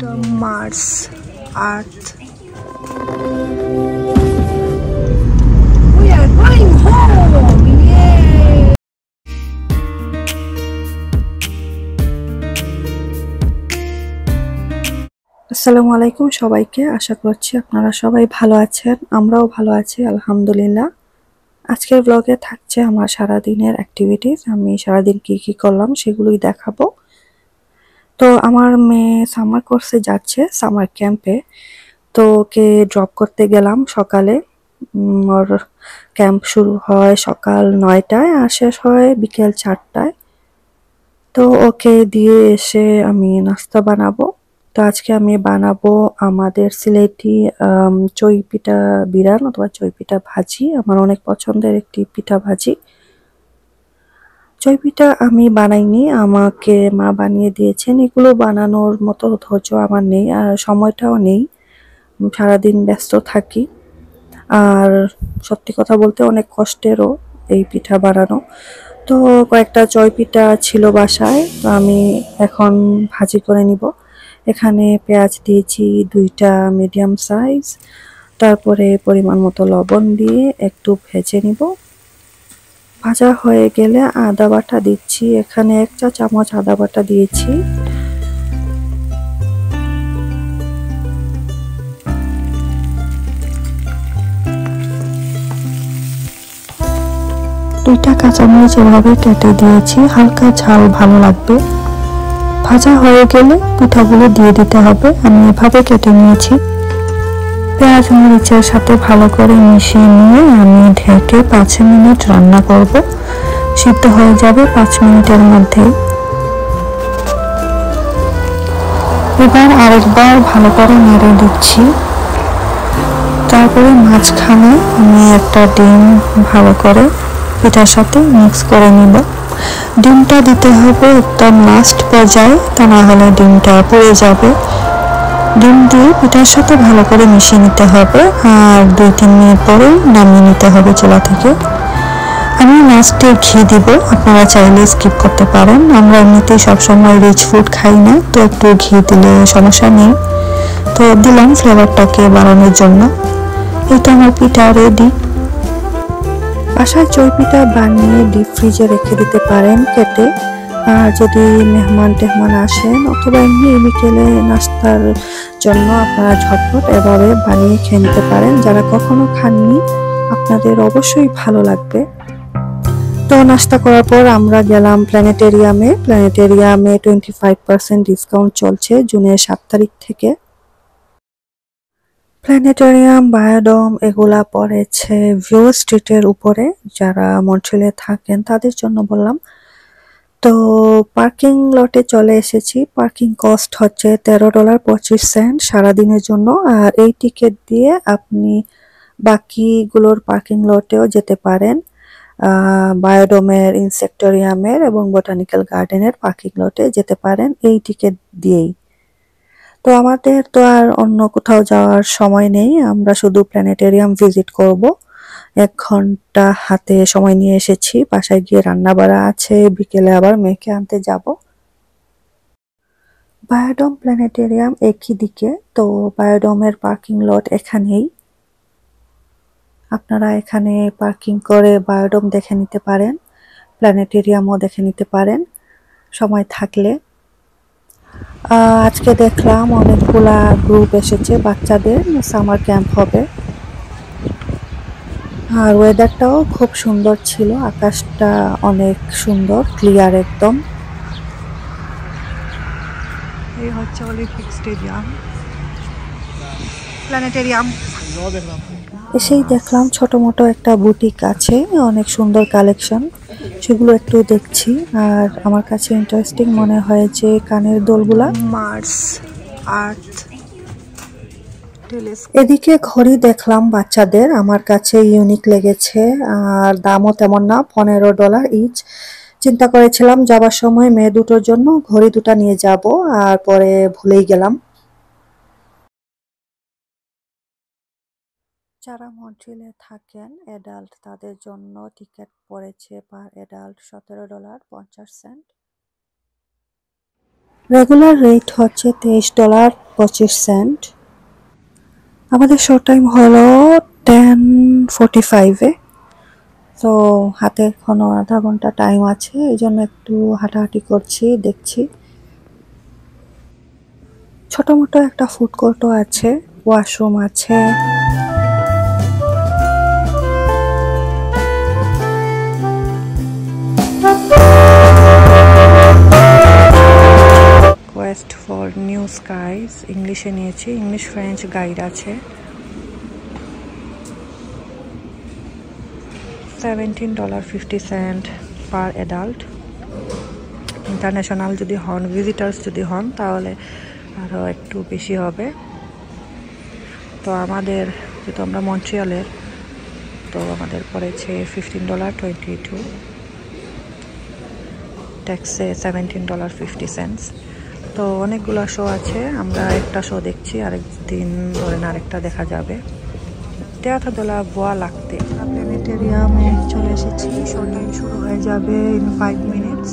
The Mars Earth. We are going home! Yay! আসসালামু আলাইকুম সবাইকে। আশা করছি আপনারা সবাই ভালো আছেন। আমরাও ভালো আছি আলহামদুলিল্লাহ। আজকের ব্লগে থাকছে আমার সারাদিনের অ্যাক্টিভিটিস। আমি সারাদিন কি করলাম সেগুলোই দেখাবো। তো আমার মেয়ে সামার কোর্সে যাচ্ছে, সামার ক্যাম্পে। তো ওকে ড্রপ করতে গেলাম সকালে। ওর ক্যাম্প শুরু হয় সকাল 9টায় আর শেষ হয় বিকেল 4টায়। তো ওকে দিয়ে এসে আমি নাস্তা বানাবো। তো আজকে আমি বানাবো আমাদের সিলেটি চই পিঠা বিরান অথবা চই পিঠা ভাজি। আমার অনেক পছন্দের একটি পিঠা ভাজি। চই পিঠা আমি বানাইনি, আমাকে মা বানিয়ে দিয়েছেন। এগুলো বানানোর মতো ধৈর্য আমার নেই আর সময়টাও নেই, সারাদিন ব্যস্ত থাকি। আর সত্যি কথা বলতে অনেক কষ্টেরও এই পিঠা বানানো। তো কয়েকটা চই পিঠা ছিল বাসায়, তো আমি এখন ভাজি করে নিব। এখানে পেঁয়াজ দিয়েছি 2টা মিডিয়াম সাইজ, তারপরে পরিমাণ মতো লবণ দিয়ে একটু ভেজে নিব। ভাজা হয়ে গেলে আদা বাটা দিচ্ছি, এখানে 1 চা চামচ আদা বাটা দিয়েছি। দুইটা কাঁচামরিচ এভাবে কেটে দিয়েছি, হালকা ঝাল ভালো লাগবে। ভাজা হয়ে গেলে পিঠাগুলো দিয়ে দিতে হবে, আমি এভাবে কেটে নিয়েছি। পেঁয়াজ মরিচের সাথে ভালো করে মিশিয়ে নিয়ে আমি ঢেকে 5 মিনিট রান্না করব। সিদ্ধ হয়ে যাবে 5 মিনিটের মধ্যেই। এবার আরেকবার ভালো করে নেড়ে দিচ্ছি। তারপরে মাঝখানে আমি একটা ডিম ভালো করে পিঠার সাথে মিক্স করে নিব। ডিমটা দিতে হবে একদম লাস্ট পর্যায়ে, তা না হলে ডিমটা পুড়ে যাবে। ডিম দিয়ে পিঠার সাথে ভালো করে মিশিয়ে নিতে হবে আর 2-3 মিনিট পরে নামিয়ে নিতে হবে চুলা থেকে। আমি লাস্টে ঘি দিব, আপনারা চাইলে স্কিপ করতে পারেন। আমরা এমনিতেই সবসময় রিচ ফুড খাই না, তো একটু ঘি দিলে সমস্যা নেই। তো দিলাম ফ্লেভারটাকে বাড়ানোর জন্য। এটা আমার পিঠা রেডি। বাসায় চই পিঠা বানিয়ে ডিপ ফ্রিজে রেখে দিতে পারেন কেটে। আর যদি মেহমান আসেন অথবা এমনি বিকেলে নাস্তার জন্য আপনারা ঝটপট এভাবে বানিয়ে খেয়ে নিতে পারেন। যারা কখনো খাননি আপনাদের অবশ্যই ভালো লাগবে। তো নাস্তা করার পর আমরা গেলাম প্ল্যানেটেরিয়ামে। 25% ডিসকাউন্ট চলছে জুনের 7 তারিখ থেকে। প্ল্যানেটেরিয়াম, বায়োডোম এগুলা পড়েছে ভিউ স্ট্রিটের উপরে। যারা মন্ট্রিলে থাকেন তাদের জন্য বললাম। তো পার্কিং লটে চলে এসেছি। পার্কিং কস্ট হচ্ছে $13.25 সারাদিনের জন্য। আর এই টিকিট দিয়ে আপনি বাকিগুলোর পার্কিং লটেও যেতে পারেন। বায়োডোমের, ইনসেক্টোরিয়ামের এবং বোটানিক্যাল গার্ডেনের পার্কিং লটে যেতে পারেন এই টিকিট দিয়েই। তো আমাদের তো আর অন্য কোথাও যাওয়ার সময় নেই, আমরা শুধু প্ল্যানেটেরিয়াম ভিজিট করব। 1 ঘন্টা হাতে সময় নিয়ে এসেছি। বাসায় গিয়ে রান্না বাড়া আছে, বিকেলে আবার মেয়েকে আনতে যাব। বায়োডোম প্ল্যানেটেরিয়াম একই দিকে, তো বায়োডোমের পার্কিং লট এখানেই। আপনারা এখানে পার্কিং করে বায়োডোম দেখে নিতে পারেন, প্ল্যানেটেরিয়ামও দেখে নিতে পারেন সময় থাকলে। আজকে দেখলাম অনেকগুলা গ্রুপ এসেছে, বাচ্চাদের সামার ক্যাম্প হবে। আর ওয়েদারটাও খুব সুন্দর ছিল, আকাশটা অনেক সুন্দর ক্লিয়ার একদম। এই হচ্ছে অলিম্পিক স্টেডিয়াম, প্ল্যানেটেরিয়াম। এসেই দেখলাম ছোট মোটো একটা বুটিক আছে, অনেক সুন্দর কালেকশন, সেগুলো একটু দেখছি। আর আমার কাছে ইন্টারেস্টিং মনে হয় যে কানের দোলগুলা। মার্স আর্থ। এদিকে ঘড়ি দেখলাম বাচ্চাদের, আমার কাছে ইউনিক লেগেছে আর দামও তেমন না, $15 ইচ। চিন্তা করেছিলাম যাবার সময় মেয়ে দুটোর জন্য ঘড়ি দুটা নিয়ে যাব, আর পরে ভুলেই গেলাম। যারা মন্ট্রিলে থাকেন অ্যাডাল্ট, তাদের জন্য টিকিট পড়েছে পার অ্যাডাল্ট $17.50। রেগুলার রেট হচ্ছে $23। 25 সেন্ট। আমাদের শো টাইম হলো 10:45-এ। তো হাতে এখনো আধা ঘন্টা টাইম আছে, এই জন্য একটু হাঁটাহাঁটি করছি, দেখছি। ছোট মোটো একটা ফুড কোর্টও আছে, ওয়াশরুম আছে। কোয়েস্ট ফর নিউ স্কাইজ ইংলিশে নিয়েছি, ইংলিশ ফ্রেঞ্চ গাইড আছে। $17.50 পার অ্যাডাল্ট। ইন্টারন্যাশনাল যদি হন, ভিজিটার্স যদি হন, তাহলে আরও একটু বেশি হবে। তো আমাদের যেহেতু আমরা মন্ট্রিয়ালের, তো আমাদের পড়েছে $15.22, ট্যাক্সে $17.50। তো অনেকগুলো শো আছে, আমরা একটা শো দেখছি, আরেকদিন ধরেন আরেকটা দেখা যাবে। Teatro della Voie Lactea প্ল্যানেটেরিয়ামে চলে এসেছি। শো টাইম শুরু হয়ে যাবে ইন 5 মিনিটস।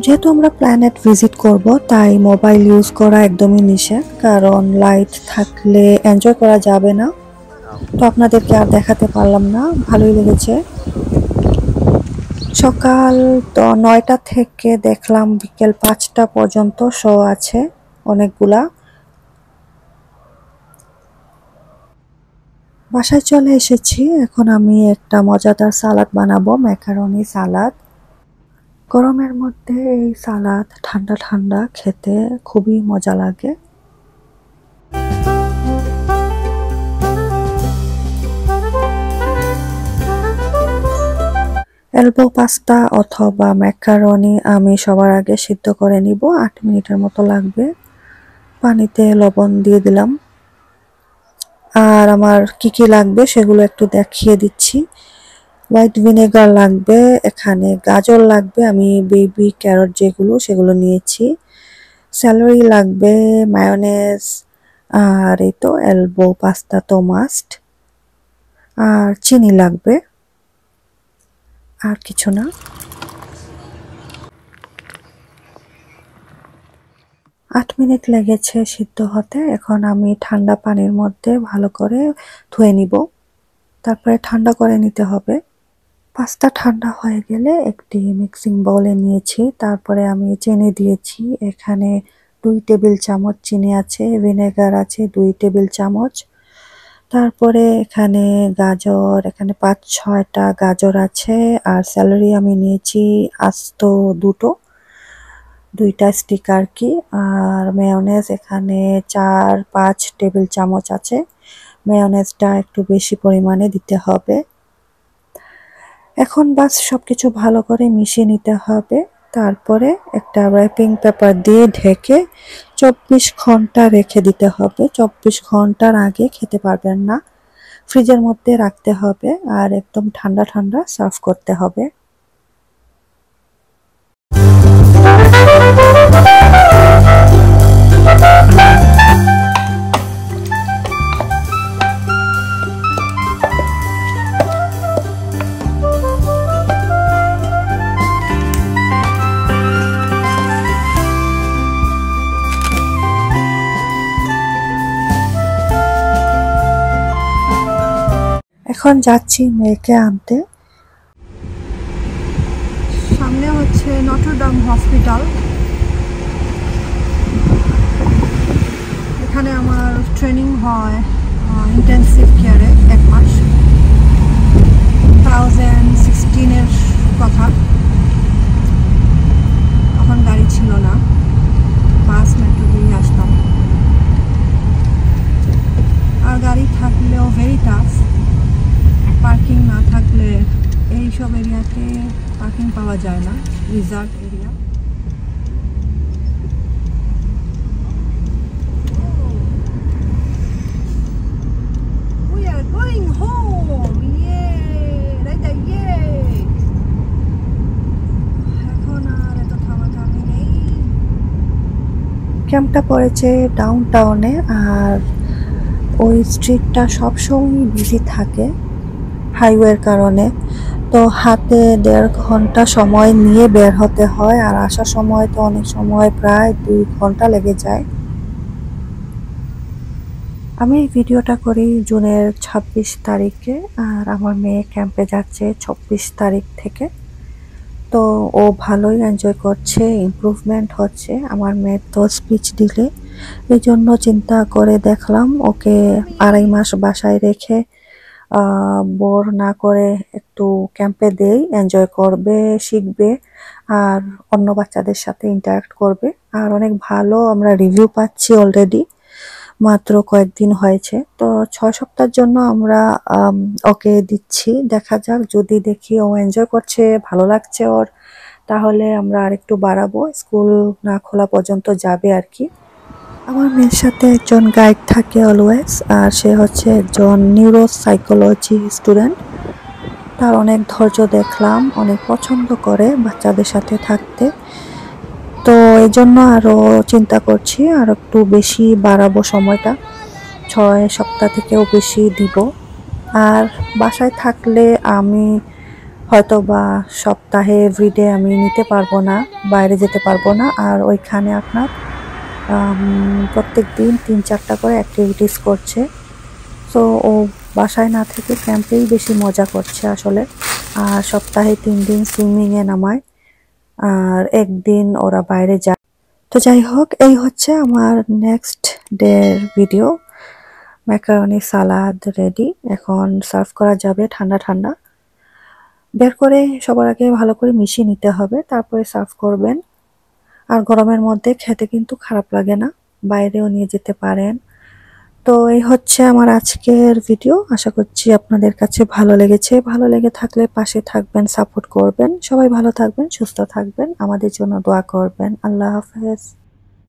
যেহেতু আমরা প্ল্যানেট ভিজিট করব, তাই মোবাইল ইউজ করা একদমই নিষেধ, কারণ লাইট থাকলে এনজয় করা যাবে না। তো আপনাদেরকে আর দেখাতে পারলাম না, ভালোই লেগেছে। সকাল 9টা থেকে দেখলাম বিকেল 5টা পর্যন্ত শো আছে অনেকগুলা। বাসায় চলে এসেছি, এখন আমি একটা মজাদার সালাদ বানাবো, ম্যাকারনি সালাদ। গরমের মধ্যে এই সালাদ ঠান্ডা ঠান্ডা খেতে খুবই মজা লাগে। এলবো পাস্তা অথবা ম্যাকারনি আমি সবার আগে সিদ্ধ করে নিব, 8 মিনিটের মতো লাগবে। পানিতে লবণ দিয়ে দিলাম। আর আমার কি কি লাগবে সেগুলো একটু দেখিয়ে দিচ্ছি। হোয়াইট ভিনেগার লাগবে, এখানে গাজর লাগবে, আমি বেবি ক্যারট যেগুলো সেগুলো নিয়েছি। স্যালারি লাগবে, মায়োনেজ, আর এই তো এলবো পাস্তা তো মাস্ট। আর চিনি লাগবে, আর কিছু না। আট মিনিট লেগেছে সিদ্ধ হতে। এখন আমি ঠান্ডা পানির মধ্যে ভালো করে ধুয়ে নিব, তারপরে ঠান্ডা করে নিতে হবে। পাস্তা ঠান্ডা হয়ে গেলে একটি মিক্সিং বাউলে নিয়েছি, তারপরে আমি চিনি দিয়েছি। এখানে 2 টেবিল চামচ চিনি আছে, ভিনেগার আছে 2 টেবিল চামচ। তারপরে এখানে গাজর, এখানে 5-6টা গাজর আছে। আর স্যালারি আমি নিয়েছি আস্ত দুইটা স্টিক আর কি। আর মেয়োনেজ এখানে 4-5 টেবিল চামচ আছে। মেয়োনেজটা একটু বেশি পরিমাণে দিতে হবে। এখন বাস সবকিছু ভালো করে মিশিয়ে নিতে হবে। তারপরে একটা র্যাপিং পেপার দিয়ে ঢেকে 24 ঘন্টা রেখে দিতে হবে। 24 ঘন্টার আগে খেতে পারবেন না, ফ্রিজের মধ্যে রাখতে হবে। আর একদম ঠান্ডা ঠান্ডা সার্ভ করতে হবে। এখন যাচ্ছি মেয়েকে আনতে। সামনে হচ্ছে নটরডাম হসপিটাল। এখানে আমার ট্রেনিং হয় ইন্টেন্সিভ কেয়ারে 1 মাস। 2016-এর কথা, তখন গাড়ি ছিল না, বাস মেট্রো দিয়ে আসতাম। আর গাড়ি থাকলেও ভেরি টাফ, পার্কিং না থাকলে এইসব এরিয়াতে পার্কিং পাওয়া যায় না, reserve area. We are going home! এখন আর এত থামাথামি নেই। ক্যাম্পটা পড়েছে ডাউন টাউনে, আর ওই স্ট্রিটটা সবসময় বিজি থাকে। হাইওয়ের কারণে। তো হাতে 1.5 ঘন্টা সময় নিয়ে বের হতে হয়, আর আসার সময় তো অনেক সময় প্রায় 2 ঘন্টা লেগে যায়। আমি এই ভিডিওটা করি জুনের 26 তারিখে, আর আমার মেয়ে ক্যাম্পে যাচ্ছে 24 তারিখ থেকে। তো ও ভালোই এনজয় করছে, ইমপ্রুভমেন্ট হচ্ছে। আমার মেয়ের তো স্পিচ দিলে, এই জন্য চিন্তা করে দেখলাম ওকে 2.5 মাস বাসায় রেখে বোর না করে একটু ক্যাম্পে দেই, এনজয় করবে, শিখবে, আর অন্য বাচ্চাদের সাথে ইন্টারাক্ট করবে। আর অনেক ভালো আমরা রিভিউ পাচ্ছি অলরেডি, মাত্র কয়েকদিন হয়েছে। তো 6 সপ্তাহের জন্য আমরা ওকে দিচ্ছি। দেখা যাক, যদি দেখি ও এনজয় করছে, ভালো লাগছে ওর, তাহলে আমরা আরেকটু বাড়াবো, স্কুল না খোলা পর্যন্ত যাবে আর কি। আমার মেয়ের সাথে একজন গাইড থাকে অলওয়েজ, আর সে হচ্ছে একজন নিউরো সাইকোলজি স্টুডেন্ট। তার অনেক ধৈর্য দেখলাম, অনেক পছন্দ করে বাচ্চাদের সাথে থাকতে। তো এই জন্য আরও চিন্তা করছি আর একটু বেশি বাড়াবো সময়টা, 6 সপ্তাহ থেকেও বেশি দিব। আর বাসায় থাকলে আমি হয়তো বা সপ্তাহে এভরিডে আমি নিতে পারবো না, বাইরে যেতে পারবো না। আর ওইখানে আপনার প্রত্যেক দিন 3-4টা করে অ্যাক্টিভিটিস করছে। সো ও বাসায় না থেকে ক্যাম্পেই বেশি মজা করছে আসলে। আর সপ্তাহে 3 দিন সুইমিংয়ে নামায়, আর একদিন ওরা বাইরে যায়। তো যাই হোক, এই হচ্ছে আমার নেক্সট ডের ভিডিও। ম্যাকারনি সালাদ রেডি, এখন সার্ভ করা যাবে ঠান্ডা ঠান্ডা। বের করে সবার আগে ভালো করে মিশিয়ে নিতে হবে, তারপরে সার্ভ করবেন। আর গরমের মধ্যে খেতে কিন্তু খারাপ লাগে না, বাইরেও নিয়ে যেতে পারেন। তো এই হচ্ছে আমার আজকের ভিডিও। আশা করছি আপনাদের কাছে ভালো লেগেছে। ভালো লেগে থাকলে পাশে থাকবেন, সাপোর্ট করবেন। সবাই ভালো থাকবেন, সুস্থ থাকবেন, আমাদের জন্য দোয়া করবেন। আল্লাহ হাফেজ।